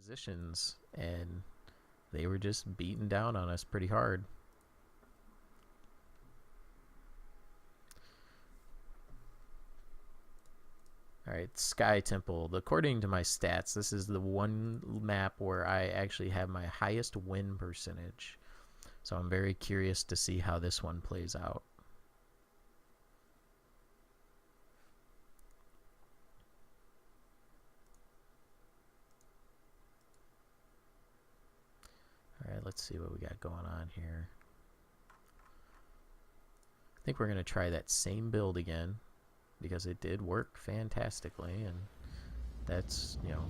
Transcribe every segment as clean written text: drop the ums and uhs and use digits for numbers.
positions, and they were just beating down on us pretty hard. Alright, Sky Temple. According to my stats, this is the one map where I actually have my highest win percentage. So I'm very curious to see how this one plays out. Alright, let's see what we got going on here. I think we're going to try that same build again, because it did work fantastically, and that's, you know,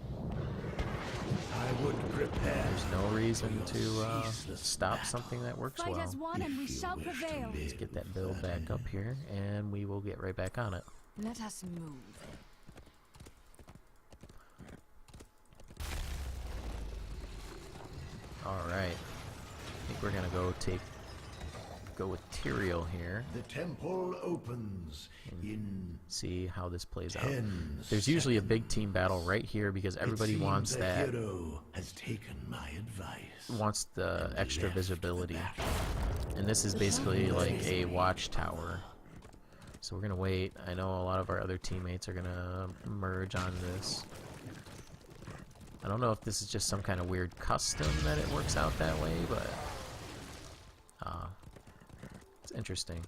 I would prepare. There's no reason to stop something that works well. Fight as one and we shall prevail. Let's get that build back up here, and we will get right back on it. Let us move. Alright. I think we're gonna go with Tyrael here. The temple opens in see how this plays out. There's usually a big team battle right here because everybody wants that. Hero has taken my advice. Wants the extra visibility. And this is basically like a watchtower. So we're gonna wait. I know a lot of our other teammates are gonna merge on this. I don't know if this is just some kind of weird custom that it works out that way, but it's interesting.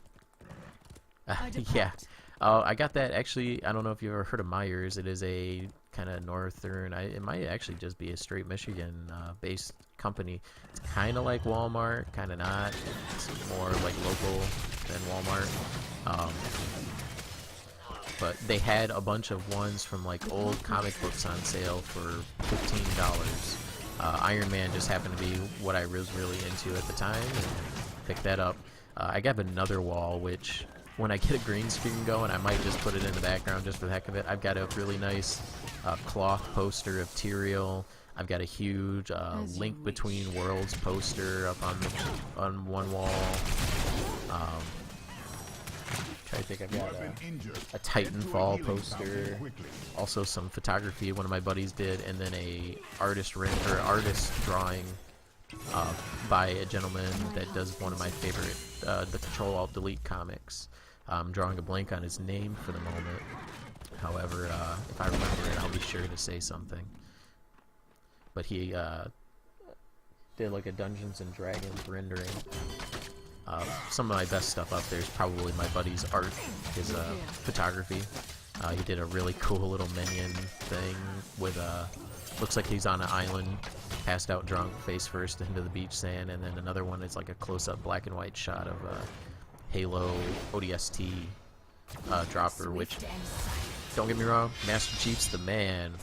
Yeah. I got that actually. I don't know if you've ever heard of Myers. It is a kind of northern. It might actually just be a straight Michigan based company. It's kind of like Walmart, kind of not. It's more like local than Walmart. But they had a bunch of ones from like old comic books on sale for $15. Iron Man just happened to be what I was really into at the time, and picked that up. I got another wall, which when I get a green screen going, I might just put it in the background just for the heck of it. I've got a really nice cloth poster of Tyrael. I've got a huge Link Between Worlds poster up on one wall. I think I've got a Titanfall poster, also some photography one of my buddies did, and then a artist drawing by a gentleman that does one of my favorite, the Control-Alt-Delete comics. I'm drawing a blank on his name for the moment. However, if I remember it, I'll be sure to say something. But he did like a Dungeons and Dragons rendering. Some of my best stuff up there is probably my buddy's art, his photography. He did a really cool little minion thing with looks like he's on an island, passed out drunk, face first into the beach sand, and then another one is like a close-up black and white shot of Halo ODST dropper, which, don't get me wrong, Master Chief's the man,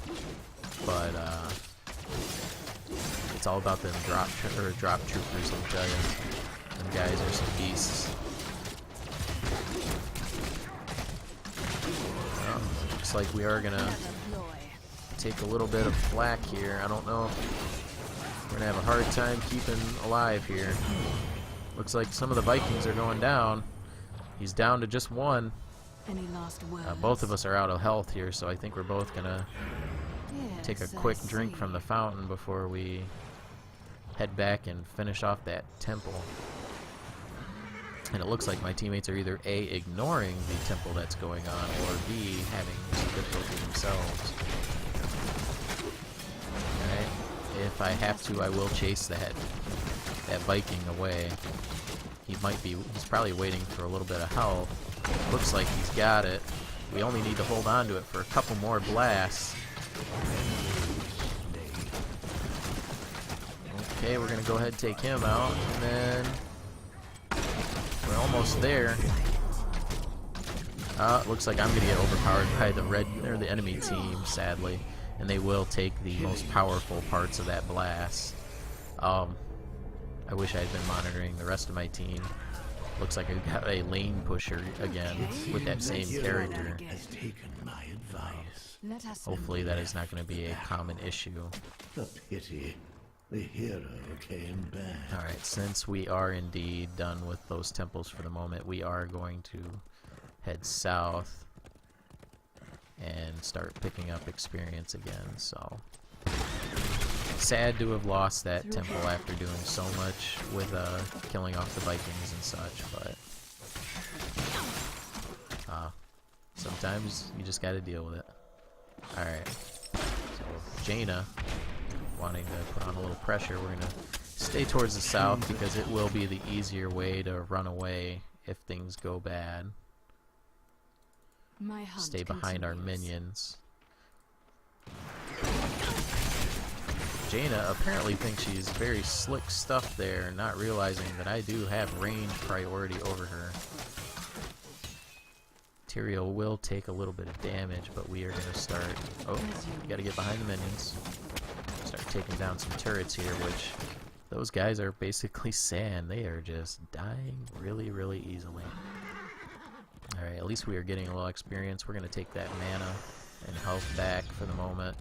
but it's all about them drop troopers, let me tell you. Them guys are some beasts. Well, looks like we are gonna take a little bit of flak here. I don't know if we're gonna have a hard time keeping alive here. Looks like some of the Vikings are going down. He's down to just one. Any last words? Both of us are out of health here, so I think we're both gonna take a quick drink from the fountain before we head back and finish off that temple. And it looks like my teammates are either A, ignoring the temple that's going on, or B, having some difficulty themselves. Alright, if I have to, I will chase that Viking away. He's probably waiting for a little bit of health. Looks like he's got it. We only need to hold on to it for a couple more blasts. Okay, we're gonna go ahead and take him out, and then we're almost there. Looks like I'm gonna get overpowered by the enemy team, sadly, and they will take the most powerful parts of that blast. I wish I had been monitoring the rest of my team. Looks like I've got a lane pusher again with that same character. Hopefully that is not going to be a common issue. The pity. The hero came back. Alright, since we are indeed done with those temples for the moment, we are going to head south and start picking up experience again, so Sad to have lost that temple after doing so much with killing off the Vikings and such, but sometimes you just gotta deal with it. Alright, so Jaina wanting to put on a little pressure. We're gonna stay towards the south because it will be the easier way to run away if things go bad. My hunt Stay behind our continues. minions. Jaina apparently thinks she's very slick stuff there, not realizing that I do have range priority over her. Tyrael will take a little bit of damage, but we are going to start... Oh, we got to get behind the minions. Start taking down some turrets here, which... Those guys are basically sand. They are just dying really, really easily. Alright, at least we are getting a little experience. We're going to take that mana and health back for the moment,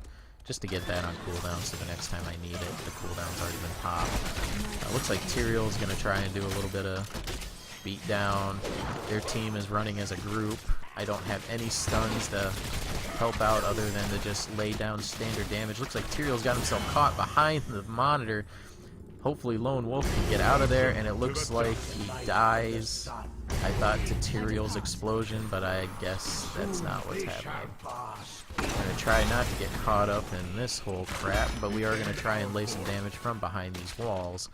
just to get that on cooldown so the next time I need it, the cooldown's already been popped. Looks like Tyrael is going to try and do a little bit of beat down. Their team is running as a group. I don't have any stuns to help out other than to just lay down standard damage. Looks like Tyrael's got himself caught behind the monitor. Hopefully Lone Wolf can get out of there, and it looks like he dies. I thought to Tyrael's explosion, but I guess that's not what's happening. We're going to try not to get caught up in this whole crap, but we are going to try and lay some damage from behind these walls.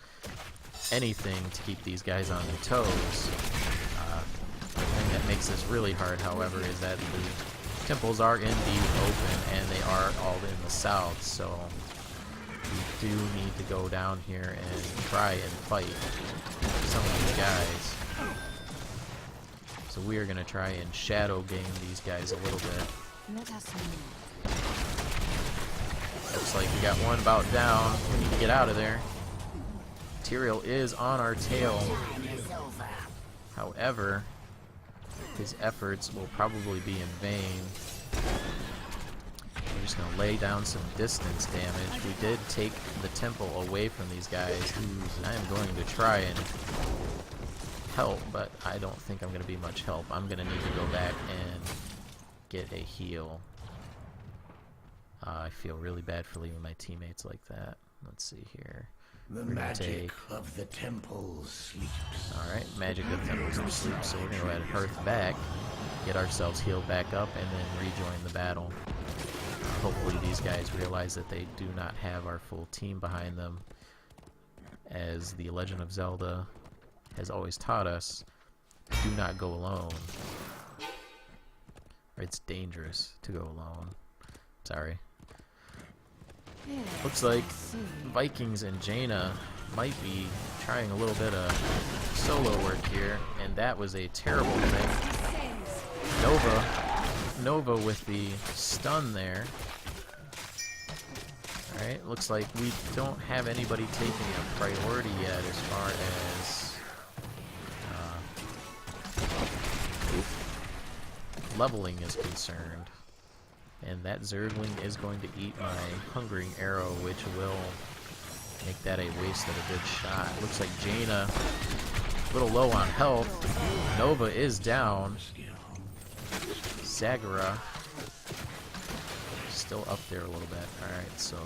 Anything to keep these guys on their toes. The thing that makes this really hard, however, is that the temples are indeed open, and they are all in the south, so we do need to go down here and try and fight some of these guys. So we are going to try and shadow game these guys a little bit. Let us move. Looks like we got one about down. We need to get out of there. Tyrael is on our tail. However, his efforts will probably be in vain. We're just going to lay down some distance damage. We did take the temple away from these guys. I am going to try and help, but I don't think I'm going to be much help. I'm going to need to go back and get a heal. I feel really bad for leaving my teammates like that. Let's see here. The magic of the temple sleeps. Alright, magic of the temple sleeps. So we're going to let Hearth back, get ourselves healed back up, and then rejoin the battle. Hopefully these guys realize that they do not have our full team behind them. As The Legend of Zelda has always taught us, do not go alone. Or it's dangerous to go alone. Sorry. Yes, Looks like I see. Vikings and Jaina might be trying a little bit of solo work here, and that was a terrible thing. Nova with the stun there. Alright, looks like we don't have anybody taking a priority yet as far as leveling is concerned. And that Zergling is going to eat my Hungering Arrow, which will make that a waste of a good shot. Looks like Jaina a little low on health. Nova is down. Zagara still up there a little bit. Alright, so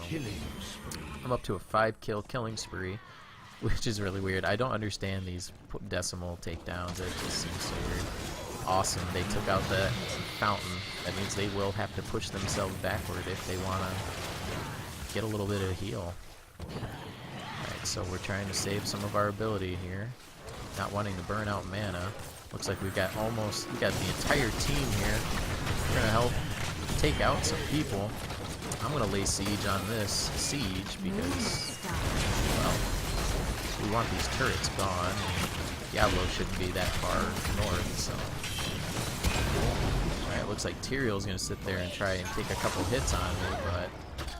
I'm up to a 5-kill killing spree, which is really weird. I don't understand these decimal takedowns. It just seems so weird. Awesome, they took out the fountain. That means they will have to push themselves backward if they want to get a little bit of a heal. Alright, so we're trying to save some of our ability here. Not wanting to burn out mana. Looks like we got the entire team here. We're going to help take out some people. I'm going to lay siege on this siege because, well, we want these turrets gone. Diablo shouldn't be that far north, so. Alright, looks like Tyrael's going to sit there and try and take a couple hits on me, but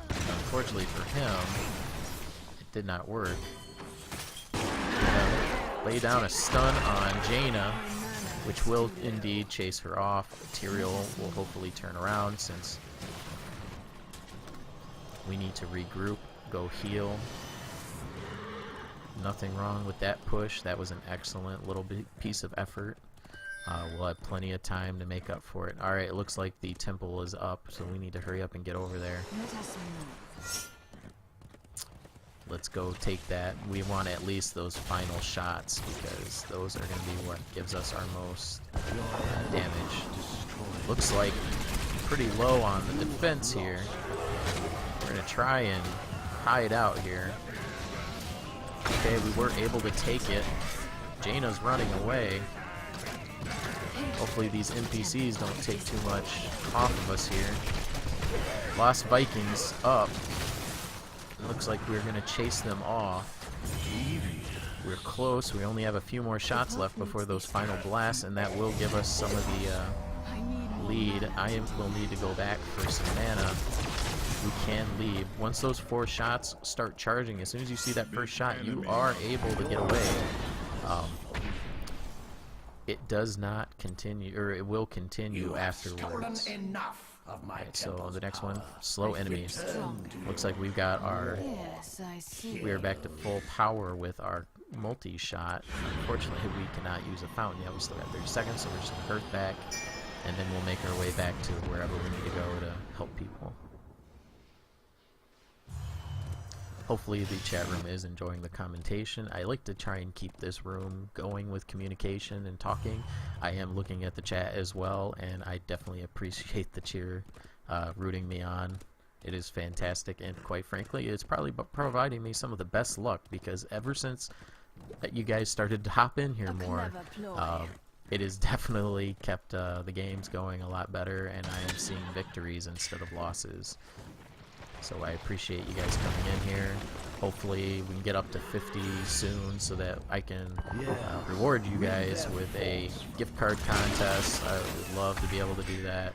unfortunately for him, it did not work. Lay down a stun on Jaina, which will indeed chase her off. Tyrael will hopefully turn around since we need to regroup, go heal. Nothing wrong with that push. That was an excellent little piece of effort. We'll have plenty of time to make up for it. Alright, it looks like the temple is up, so we need to hurry up and get over there. let's go take that. We want at least those final shots because those are going to be what gives us our most damage. Looks like pretty low on the defense here. We're going to try and hide out here. Okay, we were able to take it. Jaina's running away. Hopefully these NPCs don't take too much off of us here. Lost Vikings up. Looks like we're going to chase them off. We're close. We only have a few more shots left before those final blasts, and that will give us some of the lead. I will need to go back for some mana. We can leave. Once those 4 shots start charging, as soon as you see that first shot, you are able to get away. It does not continue, or it will continue afterwards. Alright, so the next one, slow enemies. Looks like we've got our... We are back to full power with our multi-shot. Unfortunately, we cannot use a fountain yet. We still got 30 seconds, so we're just going to hurt back, and then we'll make our way back to wherever we need to go to help people. Hopefully the chat room is enjoying the commentation. I like to try and keep this room going with communication and talking. I am looking at the chat as well, and I definitely appreciate the cheer rooting me on. It is fantastic, and quite frankly, it's probably providing me some of the best luck, because ever since you guys started to hop in here more, it has definitely kept the games going a lot better, and I am seeing victories instead of losses. So I appreciate you guys coming in here. Hopefully we can get up to 50 soon so that I can reward you guys with a gift card contest. I would love to be able to do that.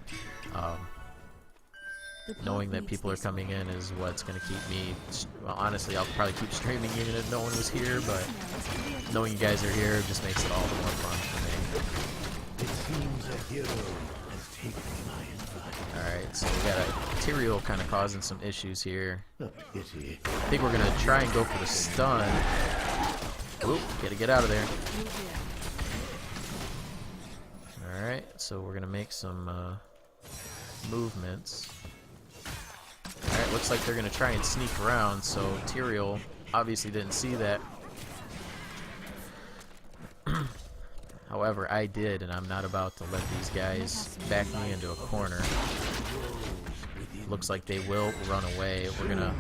Knowing that people are coming in is what's going to keep me... Well, honestly, I'll probably keep streaming even if no one was here, but knowing you guys are here just makes it all the more fun for me. It seems a hero has taken my advice. Alright, so we got a Tyrael kind of causing some issues here. A pity. I think we're going to try and go for the stun. Oop, gotta get out of there. Alright, so we're going to make some movements. Alright, looks like they're going to try and sneak around, so Tyrael obviously didn't see that. However, I did, and I'm not about to let these guys back me into a corner. Looks like they will run away. We're gonna...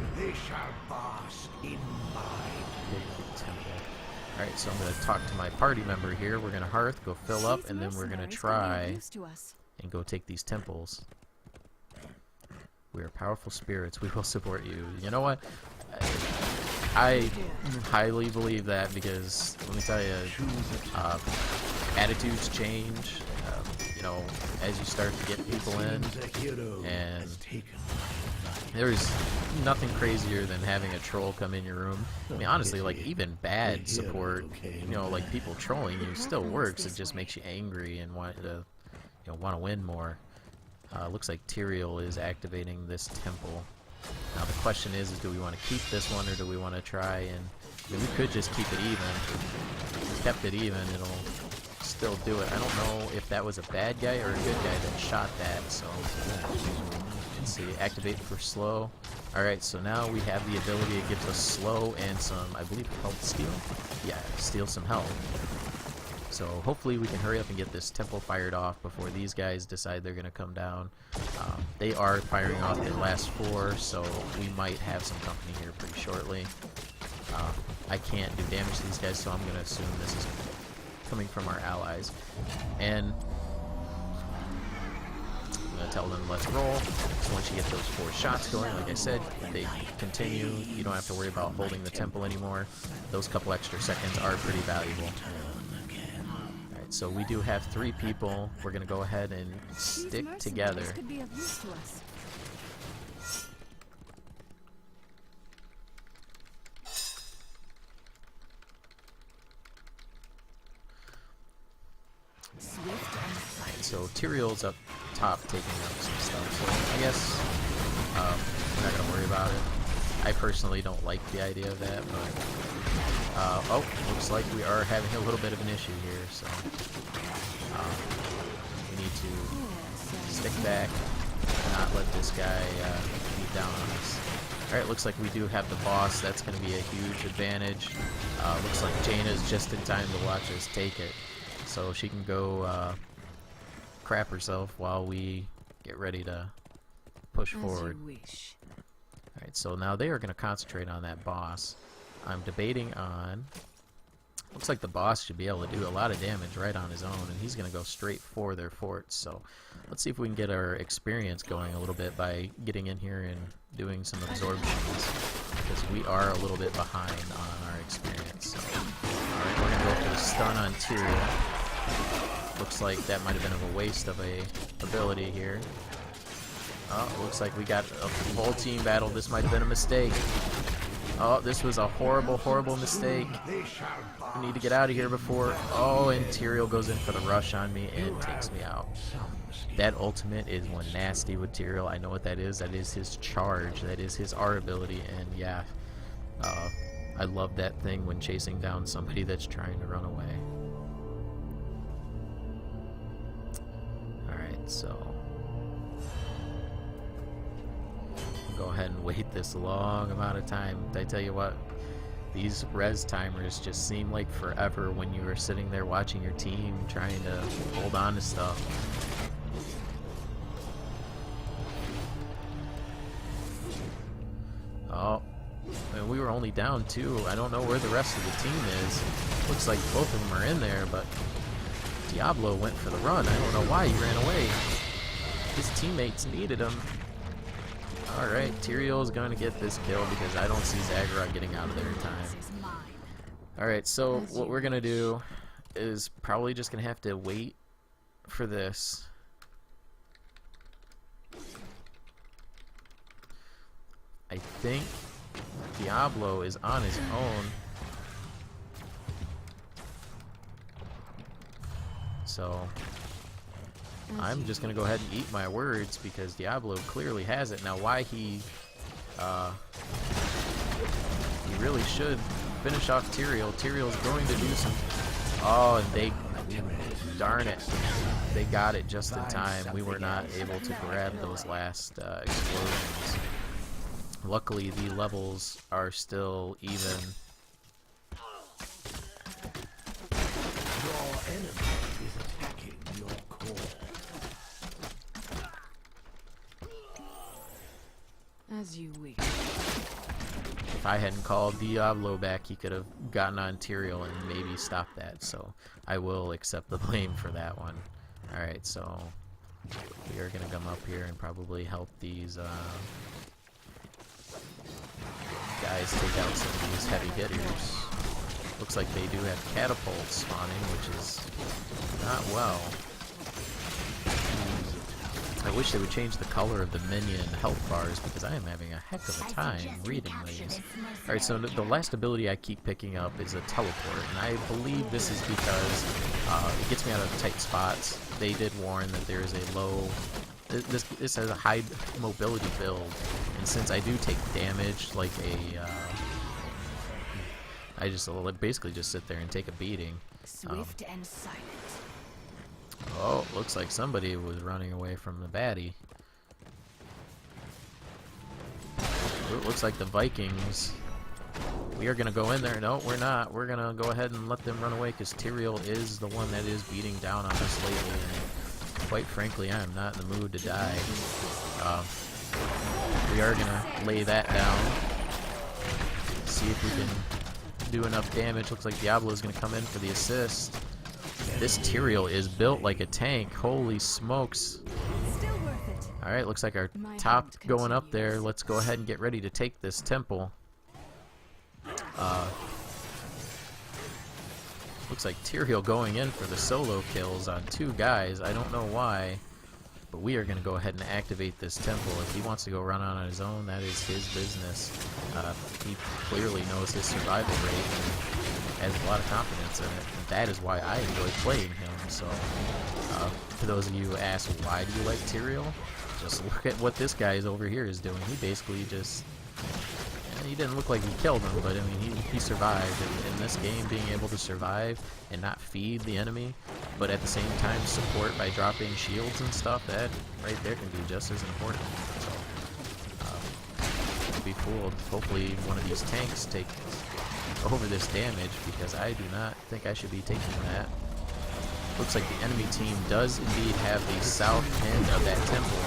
Alright, so I'm gonna talk to my party member here. We're gonna hearth, go fill up, and then we're gonna try and go take these temples. We are powerful spirits. We will support you. You know what? I highly believe that, because let me tell you, attitudes change, you know, as you start to get people in, and there's nothing crazier than having a troll come in your room. I mean, honestly, like, even bad support, you know, like people trolling you still works. It just makes you angry and want to, you know, want to win more. Looks like Tyrael is activating this temple. Now the question is do we want to keep this one, or do we want to try and... I mean, we could just keep it even. If we kept it even, it'll still do it. I don't know if that was a bad guy or a good guy that shot that, so... Let's see, activate for slow. Alright, so now we have the ability. It gives us slow and some, I believe, health steal? Yeah, steal some health. So hopefully we can hurry up and get this temple fired off before these guys decide they're going to come down. They are firing off their last 4, so we might have some company here pretty shortly. I can't do damage to these guys, so I'm going to assume this is coming from our allies. And I'm going to tell them let's roll. So once you get those 4 shots going, like I said, they continue. You don't have to worry about holding the temple anymore. Those couple extra seconds are pretty valuable. So we do have 3 people. We're going to go ahead and stick together. So Tyrael's up top taking out some stuff. So I guess we're not going to worry about it. I personally don't like the idea of that, but... oh, looks like we are having a little bit of an issue here, so we need to stick back and not let this guy beat down on us. Alright, looks like we do have the boss. That's going to be a huge advantage. Looks like Jaina's just in time to watch us take it. So she can go crap herself while we get ready to push forward. Alright, so now they are going to concentrate on that boss. I'm debating on... Looks like the boss should be able to do a lot of damage right on his own, and he's going to go straight for their forts. So let's see if we can get our experience going a little bit by getting in here and doing some absorptions, because we are a little bit behind on our experience. So, alright, we're going to go for the stun on Tyrael. Looks like that might have been a waste of a ability here. Oh, looks like we got a full team battle. This might have been a mistake. Oh, this was a horrible, horrible mistake. I need to get out of here before... Oh, and Tyrael goes in for the rush on me and takes me out. That ultimate is one nasty with Tyrael. I know what that is. That is his charge. That is his R ability. And yeah, I love that thing when chasing down somebody that's trying to run away. Alright, so... go ahead and wait this long amount of time. I tell you what, these res timers just seem like forever when you are sitting there watching your team trying to hold on to stuff. Oh, and we were only down 2. I don't know where the rest of the team is. Looks like both of them are in there, but Diablo went for the run. I don't know why he ran away. His teammates needed him. Alright, Tyrael is going to get this kill because I don't see Zaghrog getting out of there in time. Alright, so what we're going to do is probably just going to have to wait for this. I think Diablo is on his own. So... I'm just going to go ahead and eat my words because Diablo clearly has it. Now why he really should finish off Tyrael. Tyrael's going to do some... Oh, and they... Darn it. They got it just in time. We were not able to grab those last explosions. Luckily, the levels are still even. Your enemy is attacking your core. As you wish. If I hadn't called Diablo back, he could have gotten on Tyrael and maybe stopped that. So I will accept the blame for that one. Alright, so we are going to come up here and probably help these guys take out some of these heavy hitters. Looks like they do have catapults spawning, which is not well. I wish they would change the color of the minion health bars because I am having a heck of a time reading these. Alright, so the last ability I keep picking up is a teleport, and I believe this is because it gets me out of tight spots. They did warn that there is a low... This has a high mobility build, and since I do take damage like a... I just basically just sit there and take a beating. Swift and silent. Oh, looks like somebody was running away from the baddie. It looks like the Vikings. We are going to go in there. No, we're not. We're going to go ahead and let them run away because Tyrael is the one that is beating down on us lately. And quite frankly, I am not in the mood to die. We are going to lay that down. See if we can do enough damage. Looks like Diablo is going to come in for the assist. This Tyrael is built like a tank. Holy smokes. Alright, looks like our top going up there. Let's go ahead and get ready to take this temple. Looks like Tyrael going in for the solo kills on 2 guys. I don't know why, but we are going to go ahead and activate this temple. If he wants to go run on his own, that is his business. He clearly knows his survival rate and has a lot of confidence in it. And that is why I enjoy playing him. So, for those of you who ask, why do you like Tyrael? Just look at what this guy is over here is doing. He basically just... He didn't look like he killed him, but I mean, he survived. And in this game, being able to survive and not feed the enemy, but at the same time support by dropping shields and stuff, that right there can be just as important. So, can't be fooled. Hopefully one of these tanks takes over this damage, because I do not think I should be taking that. Looks like the enemy team does indeed have the south end of that temple.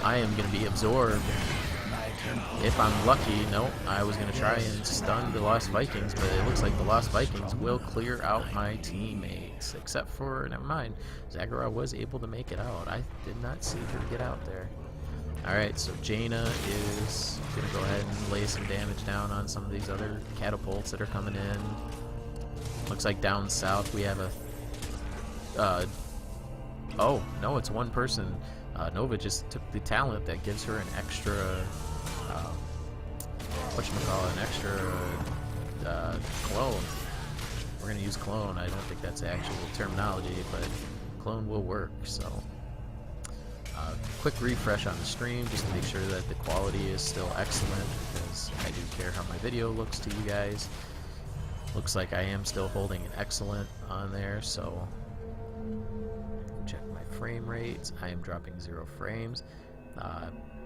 I am going to be absorbed. If I'm lucky. Nope, I was going to try and stun the Lost Vikings, but it looks like the Lost Vikings will clear out my teammates. Except for, never mind, Zagara was able to make it out. I did not see her get out there. Alright, so Jaina is going to go ahead and lay some damage down on some of these other catapults that are coming in. Looks like down south we have a... oh, no, it's one person. Nova just took the talent that gives her an extra... whatchamacallit, an extra clone. We're going to use clone. I don't think that's the actual terminology, but clone will work, so... quick refresh on the stream just to make sure that the quality is still excellent, because I do care how my video looks to you guys. Looks like I am still holding an excellent on there, so check my frame rates. I am dropping 0 frames.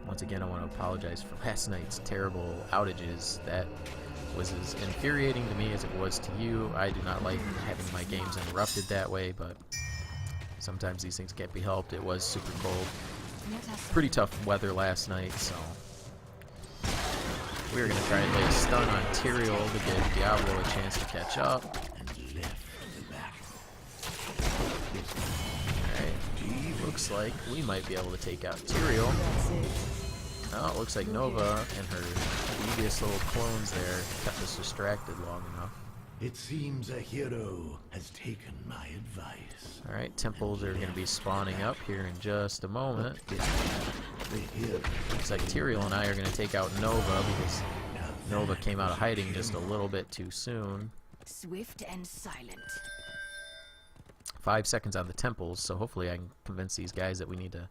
Once again, I want to apologize for last night's terrible outages. That was as infuriating to me as it was to you. I do not like having my games interrupted that way, but sometimes these things can't be helped. It was super cold. Pretty tough weather last night, so we're going to try and lay a stun on Tyrael to give Diablo a chance to catch up. Alright, looks like we might be able to take out Tyrael. Oh, it looks like Nova and her devious little clones there kept us distracted long enough. It seems a hero has taken my advice. Alright, temples are going to be spawning up here in just a moment. Looks like Tyrael and I are going to take out Nova, because Nova came out of hiding just a little bit too soon. Swift and silent. 5 seconds on the temples, so hopefully I can convince these guys that we need to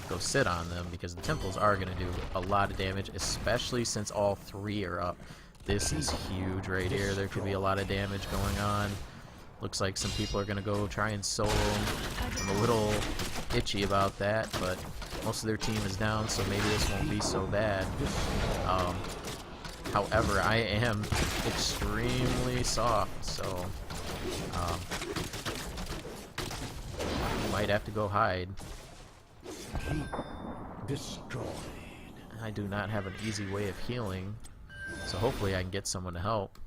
go sit on them, because the temples are going to do a lot of damage, especially since all 3 are up. This is huge right here. There could be a lot of damage going on. Looks like some people are going to go try and solo them. I'm a little itchy about that, but most of their team is down, so maybe this won't be so bad. However, I am extremely soft, so might have to go hide. Destroyed. I do not have an easy way of healing, so hopefully I can get someone to help.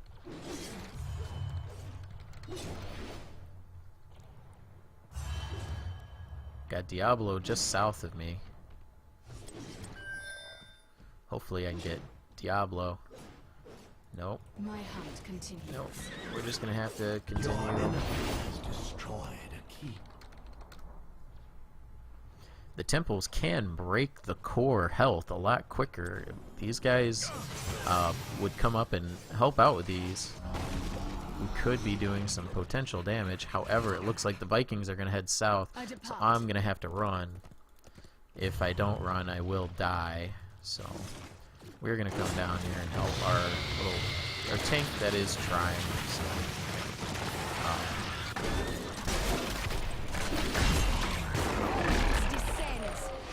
Got Diablo just south of me. Hopefully I can get Diablo. Nope. My hunt continues. Nope. We're just gonna have to continue. Has destroyed a keep. The temples can break the core health a lot quicker. These guys would come up and help out with these. We could be doing some potential damage. However, it looks like the Vikings are going to head south, so I'm going to have to run. If I don't run, I will die. So we're going to come down here and help our tank that is trying. So,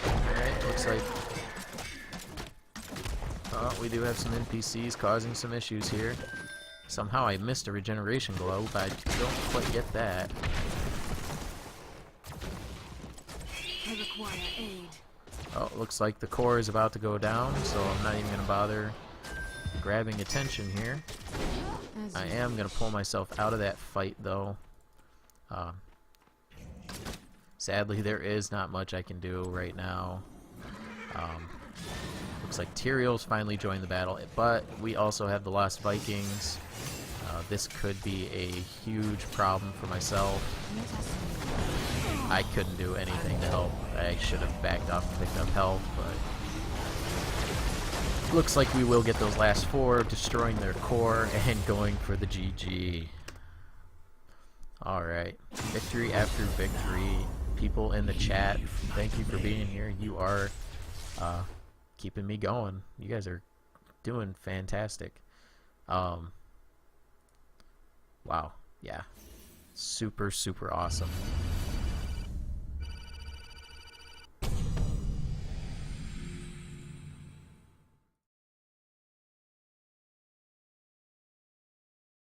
alright, looks like we do have some NPCs causing some issues here. Somehow I missed a regeneration globe, but I don't quite get that. I require aid. Oh, looks like the core is about to go down, so I'm not even going to bother grabbing attention here. I am going to pull myself out of that fight, though. Sadly, there is not much I can do right now. Looks like Tyrael's finally joined the battle, but we also have the Lost Vikings. This could be a huge problem for myself. I couldn't do anything to help. I should have backed off and picked up health, but looks like we will get those last 4, destroying their core and going for the GG. Alright, victory after victory. People in the chat, thank you for being here. You are keeping me going. You guys are doing fantastic. Wow, yeah, super awesome.